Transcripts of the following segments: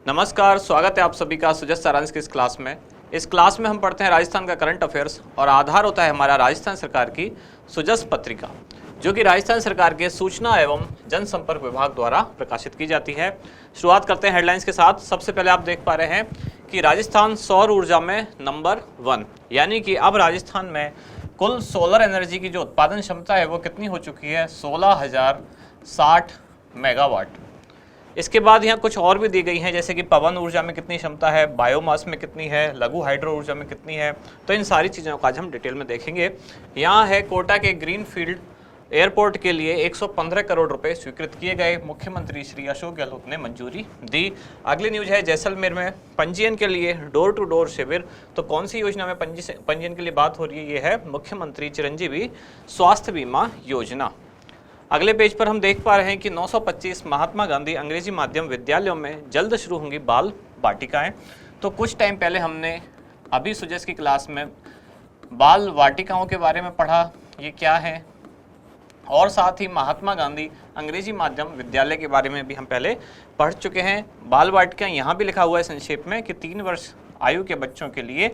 नमस्कार, स्वागत है आप सभी का सुजस सारांश की इस क्लास में। इस क्लास में हम पढ़ते हैं राजस्थान का करंट अफेयर्स और आधार होता है हमारा राजस्थान सरकार की सुजस पत्रिका, जो कि राजस्थान सरकार के सूचना एवं जनसंपर्क विभाग द्वारा प्रकाशित की जाती है। शुरुआत करते हैं हेडलाइंस के साथ। सबसे पहले आप देख पा रहे हैं कि राजस्थान सौर ऊर्जा में नंबर 1, यानी कि अब राजस्थान में कुल सोलर एनर्जी की जो उत्पादन क्षमता है वो कितनी हो चुकी है, 16,060 मेगावाट। इसके बाद यहाँ कुछ और भी दी गई हैं, जैसे कि पवन ऊर्जा में कितनी क्षमता है, बायोमास में कितनी है, लघु हाइड्रो ऊर्जा में कितनी है। तो इन सारी चीज़ों को आज हम डिटेल में देखेंगे। यहाँ है कोटा के ग्रीनफील्ड एयरपोर्ट के लिए 115 करोड़ रुपए स्वीकृत किए गए, मुख्यमंत्री श्री अशोक गहलोत ने मंजूरी दी। अगली न्यूज है जैसलमेर में पंजीयन के लिए डोर टू डोर शिविर। तो कौन सी योजना में पंजीयन के लिए बात हो रही है, ये है मुख्यमंत्री चिरंजीवी स्वास्थ्य बीमा योजना। अगले पेज पर हम देख पा रहे हैं कि 925 महात्मा गांधी अंग्रेजी माध्यम विद्यालयों में जल्द शुरू होंगी बाल वाटिकाएं। तो कुछ टाइम पहले हमने अभी सुजस की क्लास में बाल वाटिकाओं के बारे में पढ़ा, ये क्या है, और साथ ही महात्मा गांधी अंग्रेजी माध्यम विद्यालय के बारे में भी हम पहले पढ़ चुके हैं। बाल वाटिका यहाँ भी लिखा हुआ है संक्षेप में कि 3 वर्ष आयु के बच्चों के लिए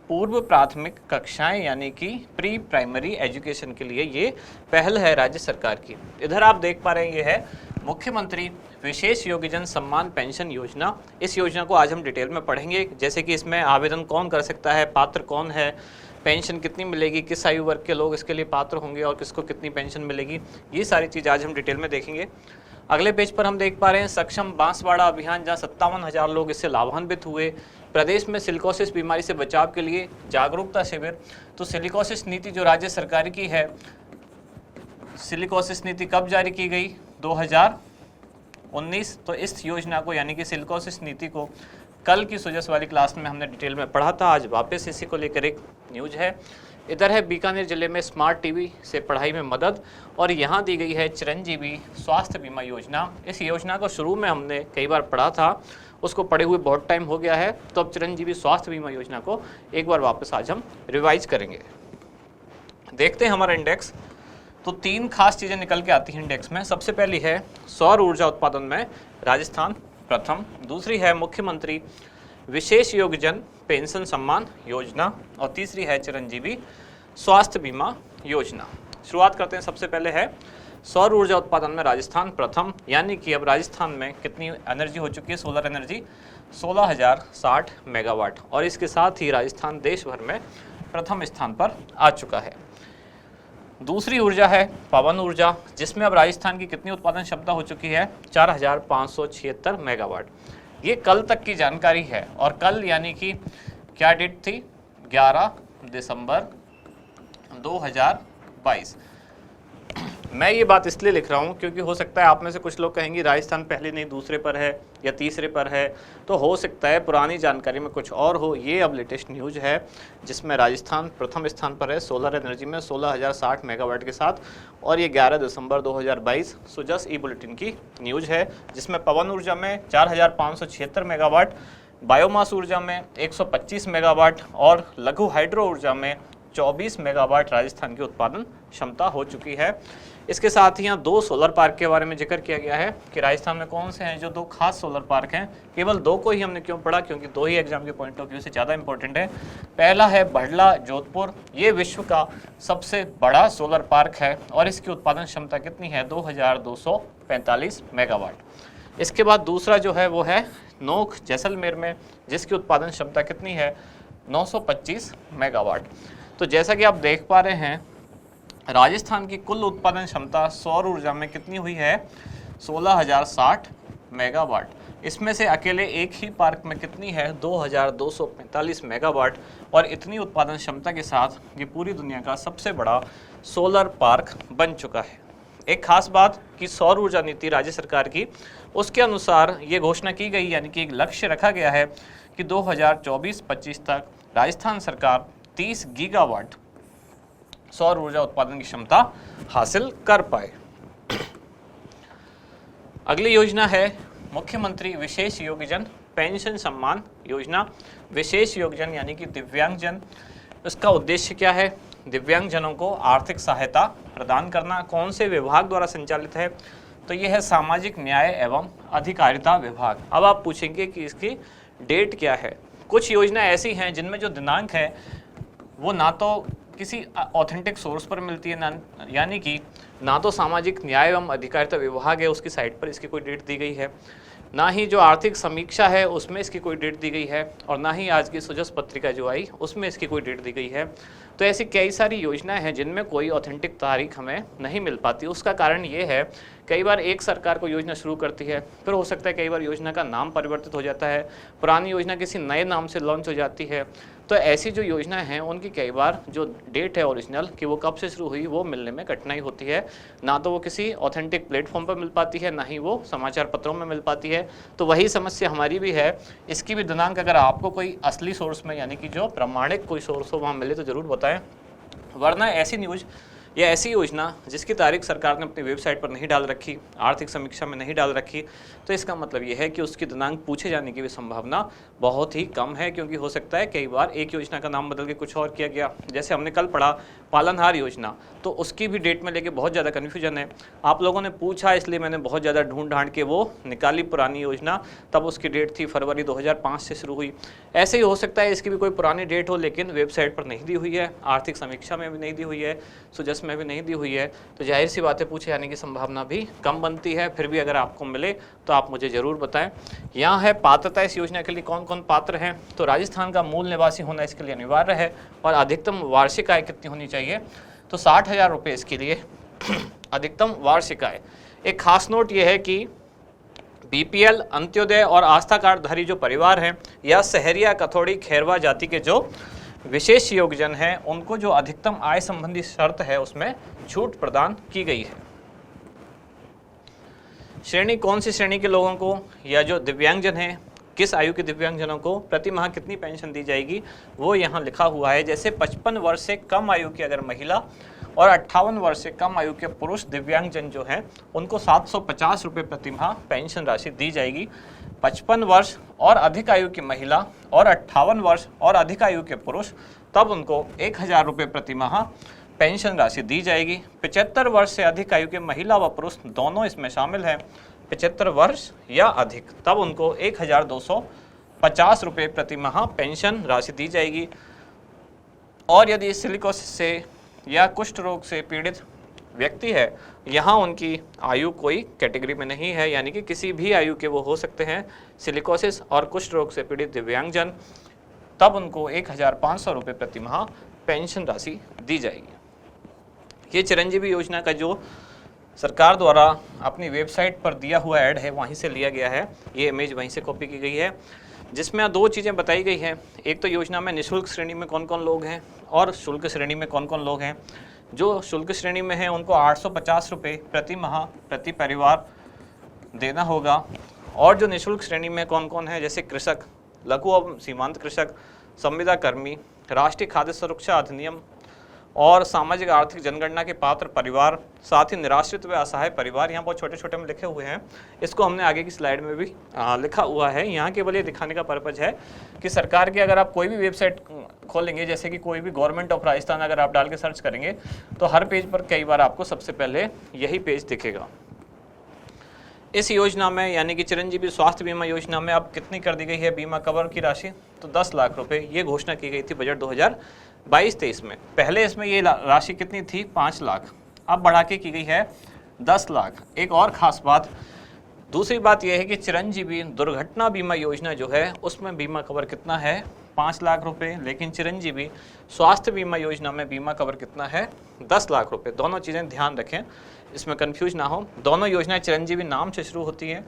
पूर्व प्राथमिक कक्षाएं यानी कि प्री प्राइमरी एजुकेशन के लिए ये पहल है राज्य सरकार की। इधर आप देख पा रहे हैं ये है मुख्यमंत्री विशेष योग्यजन सम्मान पेंशन योजना। इस योजना को आज हम डिटेल में पढ़ेंगे, जैसे कि इसमें आवेदन कौन कर सकता है, पात्र कौन है, पेंशन कितनी मिलेगी, किस आयु वर्ग के लोग इसके लिए पात्र होंगे और किसको कितनी पेंशन मिलेगी, ये सारी चीज़ आज हम डिटेल में देखेंगे। अगले पेज पर हम देख पा रहे हैं सक्षम बांसवाड़ा अभियान, जहाँ 57,000 लोग इससे लाभान्वित हुए। प्रदेश में सिलिकोसिस बीमारी से बचाव के लिए जागरूकता शिविर। तो सिलिकोसिस नीति जो राज्य सरकार की है, सिलिकोसिस नीति कब जारी की गई, 2019। तो इस योजना को यानी कि सिलिकोसिस नीति को कल की सुजस वाली क्लास में हमने डिटेल में पढ़ा था, आज वापस इसी को लेकर एक न्यूज है। इधर है बीकानेर जिले में स्मार्ट टीवी से पढ़ाई में मदद, और यहाँ दी गई है चिरंजीवी स्वास्थ्य बीमा योजना। इस योजना को शुरू में हमने कई बार पढ़ा था, उसको पढ़े हुए बहुत टाइम हो गया है, तो अब चिरंजीवी स्वास्थ्य बीमा योजना को एक बार वापस आज हम रिवाइज करेंगे। देखते हैं हमारा इंडेक्स। तो 3 खास चीज़ें निकल के आती हैं इंडेक्स में। सबसे पहली है सौर ऊर्जा उत्पादन में राजस्थान प्रथम, दूसरी है मुख्यमंत्री विशेष योग्यजन पेंशन सम्मान योजना, और तीसरी है चिरंजीवी स्वास्थ्य बीमा योजना। शुरुआत करते हैं। सबसे पहले है सौर ऊर्जा उत्पादन में राजस्थान प्रथम, यानी कि अब राजस्थान में कितनी एनर्जी हो चुकी है, सोलर एनर्जी 16,060 मेगावाट, और इसके साथ ही राजस्थान देश भर में प्रथम स्थान पर आ चुका है। दूसरी ऊर्जा है पवन ऊर्जा, जिसमें अब राजस्थान की कितनी उत्पादन क्षमता हो चुकी है, 4,576 मेगावाट। ये कल तक की जानकारी है, और कल यानी कि क्या डेट थी, 11 दिसंबर 2022। मैं ये बात इसलिए लिख रहा हूँ क्योंकि हो सकता है आप में से कुछ लोग कहेंगे राजस्थान पहले नहीं दूसरे पर है या तीसरे पर है, तो हो सकता है पुरानी जानकारी में कुछ और हो। ये अब लेटेस्ट न्यूज़ है जिसमें राजस्थान प्रथम स्थान पर है सोलर एनर्जी में 16,060 मेगावाट के साथ, और ये 11 दिसंबर 2022 सुजस ई बुलेटिन की न्यूज़ है, जिसमें पवन ऊर्जा में 4,576 मेगावाट, बायोमास ऊर्जा में 125 मेगावाट और लघु हाइड्रो ऊर्जा में 24 मेगावाट राजस्थान की उत्पादन क्षमता हो चुकी है। इसके साथ ही यहाँ 2 सोलर पार्क के बारे में जिक्र किया गया है कि राजस्थान में कौन से हैं जो 2 खास सोलर पार्क हैं। केवल 2 को ही हमने क्यों पढ़ा, क्योंकि 2 ही एग्जाम के पॉइंट ऑफ व्यू से ज़्यादा इंपॉर्टेंट है। पहला है बड़ला जोधपुर, ये विश्व का सबसे बड़ा सोलर पार्क है और इसकी उत्पादन क्षमता कितनी है, 2,245 मेगावाट। इसके बाद दूसरा जो है वो है नोख जैसलमेर में, जिसकी उत्पादन क्षमता कितनी है, 925 मेगावाट। तो जैसा कि आप देख पा रहे हैं राजस्थान की कुल उत्पादन क्षमता सौर ऊर्जा में कितनी हुई है, 16,060 मेगावाट। इसमें से अकेले एक ही पार्क में कितनी है, 2,245 मेगावाट, और इतनी उत्पादन क्षमता के साथ ये पूरी दुनिया का सबसे बड़ा सोलर पार्क बन चुका है। एक खास बात कि सौर ऊर्जा नीति राज्य सरकार की, उसके अनुसार ये घोषणा की गई, यानी कि एक लक्ष्य रखा गया है कि 2024-25 तक राजस्थान सरकार 30 गीगावाट सौर ऊर्जा उत्पादन की क्षमता हासिल कर पाए। अगली योजना है मुख्यमंत्री विशेष योग्यजन पेंशन सम्मान योजना। विशेष योग्यजन यानी कि दिव्यांगजन, इसका उद्देश्य क्या है, दिव्यांगजनों को आर्थिक सहायता प्रदान करना। कौन से विभाग द्वारा संचालित है, तो ये है सामाजिक न्याय एवं अधिकारिता विभाग। अब आप पूछेंगे कि इसकी डेट क्या है। कुछ योजना ऐसी हैं जिनमें जो दिनांक है वो ना तो किसी ऑथेंटिक सोर्स पर मिलती है, ना यानी कि ना तो सामाजिक न्याय एवं अधिकारिता विभाग है उसकी साइट पर इसकी कोई डेट दी गई है, ना ही जो आर्थिक समीक्षा है उसमें इसकी कोई डेट दी गई है, और ना ही आज की सुजस पत्रिका जो आई उसमें इसकी कोई डेट दी गई है। तो ऐसी कई सारी योजनाएं हैं जिनमें कोई ऑथेंटिक तारीख हमें नहीं मिल पाती। उसका कारण ये है, कई बार एक सरकार को योजना शुरू करती है, फिर हो सकता है कई बार योजना का नाम परिवर्तित हो जाता है, पुरानी योजना किसी नए नाम से लॉन्च हो जाती है। तो ऐसी जो योजनाएं हैं उनकी कई बार जो डेट है ओरिजिनल कि वो कब से शुरू हुई वो मिलने में कठिनाई होती है। ना तो वो किसी ऑथेंटिक प्लेटफॉर्म पर मिल पाती है, ना ही वो समाचार पत्रों में मिल पाती है। तो वही समस्या हमारी भी है। इसकी भी दिनांक अगर आपको कोई असली सोर्स में, यानी कि जो प्रमाणिक कोई सोर्स हो वहाँ मिले तो ज़रूर बताएं, वरना ऐसी न्यूज़ या ऐसी योजना जिसकी तारीख सरकार ने अपनी वेबसाइट पर नहीं डाल रखी, आर्थिक समीक्षा में नहीं डाल रखी, तो इसका मतलब ये है कि उसकी दिनांक पूछे जाने की भी संभावना बहुत ही कम है, क्योंकि हो सकता है कई बार एक योजना का नाम बदल के कुछ और किया गया। जैसे हमने कल पढ़ा पालनहार योजना, तो उसकी भी डेट में लेके बहुत ज़्यादा कन्फ्यूजन है। आप लोगों ने पूछा इसलिए मैंने बहुत ज़्यादा ढूंढ ढांड के वो निकाली पुरानी योजना, तब उसकी डेट थी फरवरी 2005 से शुरू हुई। ऐसे ही हो सकता है इसकी भी कोई पुरानी डेट हो लेकिन वेबसाइट पर नहीं दी हुई है, आर्थिक समीक्षा में भी नहीं दी हुई है, सुजस में भी नहीं दी हुई है, तो जाहिर सी बातें पूछे जाने की संभावना भी कम बनती है। फिर भी अगर आपको मिले तो आप मुझे ज़रूर बताएं। यहाँ है पात्रता इस योजना के लिए कौन कौन पात्र हैं। तो राजस्थान का मूल निवासी होना इसके लिए अनिवार्य है, और अधिकतम वार्षिक आय कितनी होनी चाहिए, तो 60,000 रुपये इसके लिए अधिकतम वार्षिक आय। एक खास नोट ये है कि बीपीएल, अंत्योदय और आस्था कार्डधारी जो परिवार हैं या सहरिया, कथौड़ी, खैरवा जाति के जो विशेष योगजन हैं उनको जो अधिकतम आय संबंधी शर्त है उसमें छूट प्रदान की गई है। श्रेणी कौन सी श्रेणी के लोगों को या जो दिव्यांगजन हैं, किस आयु के दिव्यांगजनों को प्रति माह कितनी पेंशन दी जाएगी वो यहाँ लिखा हुआ है। जैसे 55 वर्ष से कम आयु की अगर महिला और 58 वर्ष से कम आयु के पुरुष दिव्यांगजन जो हैं उनको 750 रुपये प्रति माह पेंशन राशि दी जाएगी। 55 वर्ष और अधिक आयु की महिला और 58 वर्ष और अधिक आयु के पुरुष, तब उनको 1000 रुपये प्रति माह पेंशन राशि दी जाएगी। 75 वर्ष से अधिक आयु के महिला व पुरुष दोनों इसमें शामिल हैं, 75 वर्ष या अधिक, तब उनको 1250 रुपये प्रति माह पेंशन राशि दी जाएगी। और यदि सिलिकोसिस से या कुष्ठ रोग से पीड़ित व्यक्ति है, यहाँ उनकी आयु कोई कैटेगरी में नहीं है, यानी कि किसी भी आयु के वो हो सकते हैं, सिलिकोसिस और कुष्ठ रोग से पीड़ित दिव्यांगजन, तब उनको 1500 रुपये प्रति माह पेंशन राशि दी जाएगी। ये चिरंजीवी योजना का जो सरकार द्वारा अपनी वेबसाइट पर दिया हुआ ऐड है वहीं से लिया गया है, ये इमेज वहीं से कॉपी की गई है, जिसमें दो चीज़ें बताई गई हैं। एक तो योजना में निःशुल्क श्रेणी में कौन कौन लोग हैं और शुल्क श्रेणी में कौन कौन लोग हैं। जो शुल्क श्रेणी में हैं उनको 850 रुपये प्रति माह प्रति परिवार देना होगा, और जो निःशुल्क श्रेणी में कौन कौन है, जैसे कृषक, लघु और सीमांत कृषक, संविदा कर्मी, राष्ट्रीय खाद्य सुरक्षा अधिनियम और सामाजिक आर्थिक जनगणना के पात्र परिवार, साथ ही निराश्रित व असहाय परिवार। यहाँ बहुत छोटे छोटे में लिखे हुए हैं, इसको हमने आगे की स्लाइड में भी लिखा हुआ है। यहाँ केवल ये दिखाने का पर्पज है कि सरकार की अगर आप कोई भी वेबसाइट खोलेंगे, जैसे कि कोई भी गवर्नमेंट ऑफ राजस्थान अगर आप डाल के सर्च करेंगे तो हर पेज पर कई बार आपको सबसे पहले यही पेज दिखेगा। इस योजना में यानी कि चिरंजीवी स्वास्थ्य बीमा योजना में अब कितनी कर दी गई है बीमा कवर की राशि, तो 10 लाख रुपए ये घोषणा की गई थी बजट 2022-23 में। पहले इसमें ये राशि कितनी थी, 5 लाख, अब बढ़ा के की गई है 10 लाख। एक और ख़ास बात, दूसरी बात यह है कि चिरंजीवी दुर्घटना बीमा योजना जो है उसमें बीमा कवर कितना है, 5 लाख रुपए, लेकिन चिरंजीवी स्वास्थ्य बीमा योजना में बीमा कवर कितना है, 10 लाख रुपए। दोनों चीज़ें ध्यान रखें, इसमें कंफ्यूज ना हो। दोनों योजनाएं चिरंजीवी नाम से शुरू होती हैं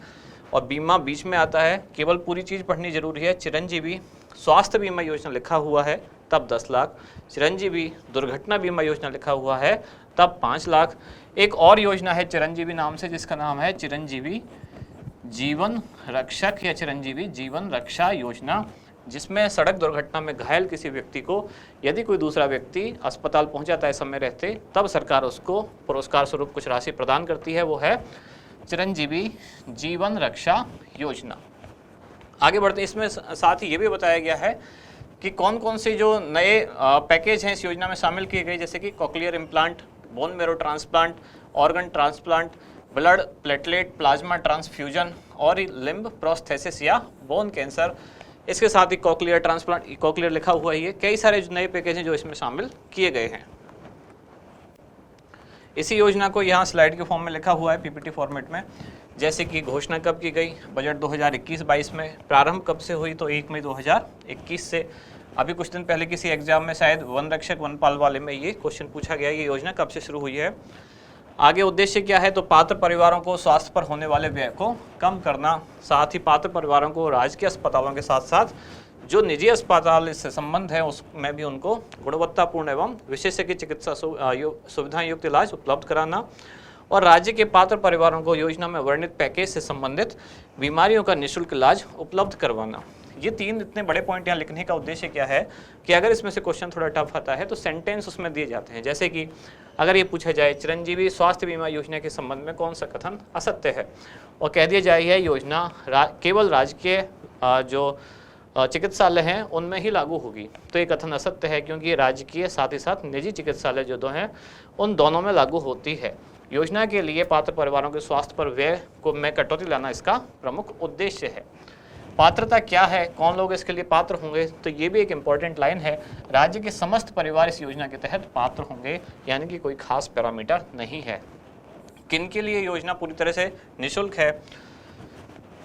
और बीमा बीच में आता है, केवल पूरी चीज़ पढ़नी जरूरी है। चिरंजीवी स्वास्थ्य बीमा योजना लिखा हुआ है तब 10 लाख, चिरंजीवी दुर्घटना बीमा योजना लिखा हुआ है तब 5 लाख। एक और योजना है चिरंजीवी नाम से जिसका नाम है चिरंजीवी जीवन रक्षक या चिरंजीवी जीवन रक्षा योजना, जिसमें सड़क दुर्घटना में घायल किसी व्यक्ति को यदि कोई दूसरा व्यक्ति अस्पताल पहुंच जाता है समय रहते, तब सरकार उसको पुरस्कार स्वरूप कुछ राशि प्रदान करती है, वो है चिरंजीवी जीवन रक्षा योजना। आगे बढ़ते इसमें साथ ही ये भी बताया गया है कि कौन कौन से जो नए पैकेज हैं इस योजना में शामिल किए गए, जैसे कि cochlear implant, bone marrow transplant, organ transplant, blood platelet plasma transfusion और लिम्ब प्रोस्थेसिस या बोन कैंसर। इसके साथ ही कॉकलियर ट्रांसप्लांट, कॉकलियर लिखा हुआ है, ये कई सारे नए पैकेज हैं जो इसमें शामिल किए गए हैं। इसी योजना को यहाँ स्लाइड के फॉर्म में लिखा हुआ है पीपीटी फॉर्मेट में, जैसे कि घोषणा कब की गई, बजट 2021-22 में, प्रारंभ कब से हुई तो 1 मई 2021 से। अभी कुछ दिन पहले किसी एग्जाम में शायद वन रक्षक वनपाल वाले में ये क्वेश्चन पूछा गया, ये योजना कब से शुरू हुई है। आगे उद्देश्य क्या है, तो पात्र परिवारों को स्वास्थ्य पर होने वाले व्यय को कम करना, साथ ही पात्र परिवारों को राजकीय अस्पतालों के साथ साथ जो निजी अस्पताल इससे संबंध है उसमें भी उनको गुणवत्तापूर्ण एवं विशेषज्ञ चिकित्सा सुविधाएं युक्त इलाज उपलब्ध कराना, और राज्य के पात्र परिवारों को योजना में वर्णित पैकेज से संबंधित बीमारियों का निःशुल्क इलाज उपलब्ध करवाना। ये 3 इतने बड़े पॉइंट यहाँ लिखने का उद्देश्य क्या है कि अगर इसमें से क्वेश्चन थोड़ा टफ आता है तो सेंटेंस उसमें दिए जाते हैं। जैसे कि अगर ये पूछा जाए चिरंजीवी स्वास्थ्य बीमा योजना के संबंध में कौन सा कथन असत्य है, और कह दिया जाए यह योजना केवल राजकीय जो चिकित्सालय हैं उनमें ही लागू होगी, तो ये कथन असत्य है, क्योंकि ये राजकीय साथ ही साथ निजी चिकित्सालय जो दो हैं उन दोनों में लागू होती है। योजना के लिए पात्र परिवारों के स्वास्थ्य पर व्यय को में कटौती लाना इसका प्रमुख उद्देश्य है। पात्रता क्या है, कौन लोग इसके लिए पात्र होंगे, तो ये भी एक इम्पॉर्टेंट लाइन है। राज्य के समस्त परिवार इस योजना के तहत पात्र होंगे, यानी कि कोई खास पैरामीटर नहीं है। किन के लिए योजना पूरी तरह से निःशुल्क है,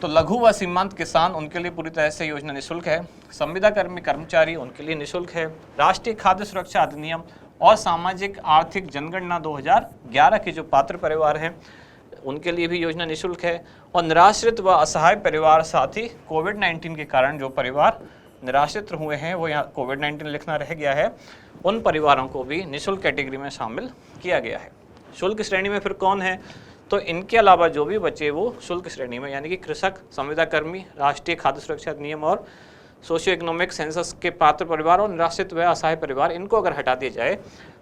तो लघु व सीमांत किसान, उनके लिए पूरी तरह से योजना निःशुल्क है। संविदा कर्मी कर्मचारी, उनके लिए निःशुल्क है। राष्ट्रीय खाद्य सुरक्षा अधिनियम और सामाजिक आर्थिक जनगणना 2011 के जो पात्र परिवार हैं उनके लिए भी योजना निःशुल्क है। और निराश्रित व असहाय परिवार, साथ ही कोविड-19 के कारण जो परिवार निराश्रित हुए हैं, वो यहाँ कोविड-19 लिखना रह गया है, उन परिवारों को भी निःशुल्क कैटेगरी में शामिल किया गया है। शुल्क श्रेणी में फिर कौन है, तो इनके अलावा जो भी बचे वो शुल्क श्रेणी में, यानी कि कृषक, संविदा कर्मी, राष्ट्रीय खाद्य सुरक्षा अधिनियम और सोशियो इकोनॉमिक सेंसस के पात्र परिवार और निराश्रित व असहाय परिवार, इनको अगर हटा दिया जाए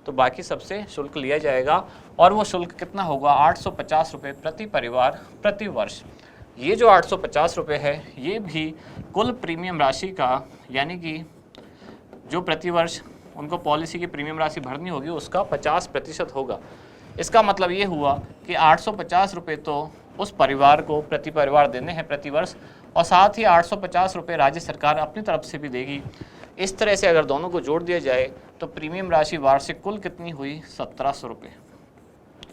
तो बाकी सबसे शुल्क लिया जाएगा। और वो शुल्क कितना होगा, 850 रुपये प्रति परिवार प्रति वर्ष। ये जो 850 रुपये है ये भी कुल प्रीमियम राशि का, यानी कि जो प्रति वर्ष उनको पॉलिसी की प्रीमियम राशि भरनी होगी उसका 50% होगा। इसका मतलब ये हुआ कि 850 रुपये तो उस परिवार को प्रति परिवार देने हैं प्रति वर्ष, और साथ ही 850 रुपये राज्य सरकार अपनी तरफ से भी देगी। इस तरह से अगर दोनों को जोड़ दिया जाए तो प्रीमियम राशि वार्षिक कुल कितनी हुई, 1700 रुपये।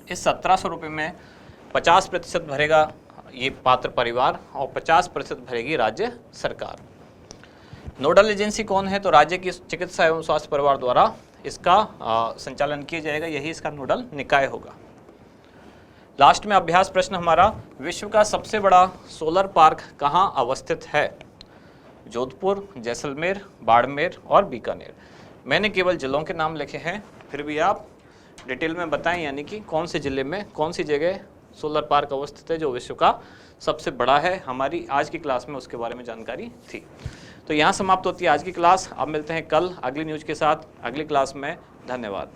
इस 1700 रुपये में 50% भरेगा ये पात्र परिवार और 50% भरेगी राज्य सरकार। नोडल एजेंसी कौन है, तो राज्य की चिकित्सा एवं स्वास्थ्य परिवार द्वारा इसका संचालन किया जाएगा, यही इसका नोडल निकाय होगा। लास्ट में अभ्यास प्रश्न हमारा, विश्व का सबसे बड़ा सोलर पार्क कहाँ अवस्थित है, जोधपुर, जैसलमेर, बाड़मेर और बीकानेर। मैंने केवल जिलों के नाम लिखे हैं, फिर भी आप डिटेल में बताएं, यानी कि कौन से जिले में कौन सी जगह सोलर पार्क अवस्थित है जो विश्व का सबसे बड़ा है। हमारी आज की क्लास में उसके बारे में जानकारी थी। तो यहाँ समाप्त होती है आज की क्लास। अब मिलते हैं कल अगली न्यूज़ के साथ अगली क्लास में। धन्यवाद।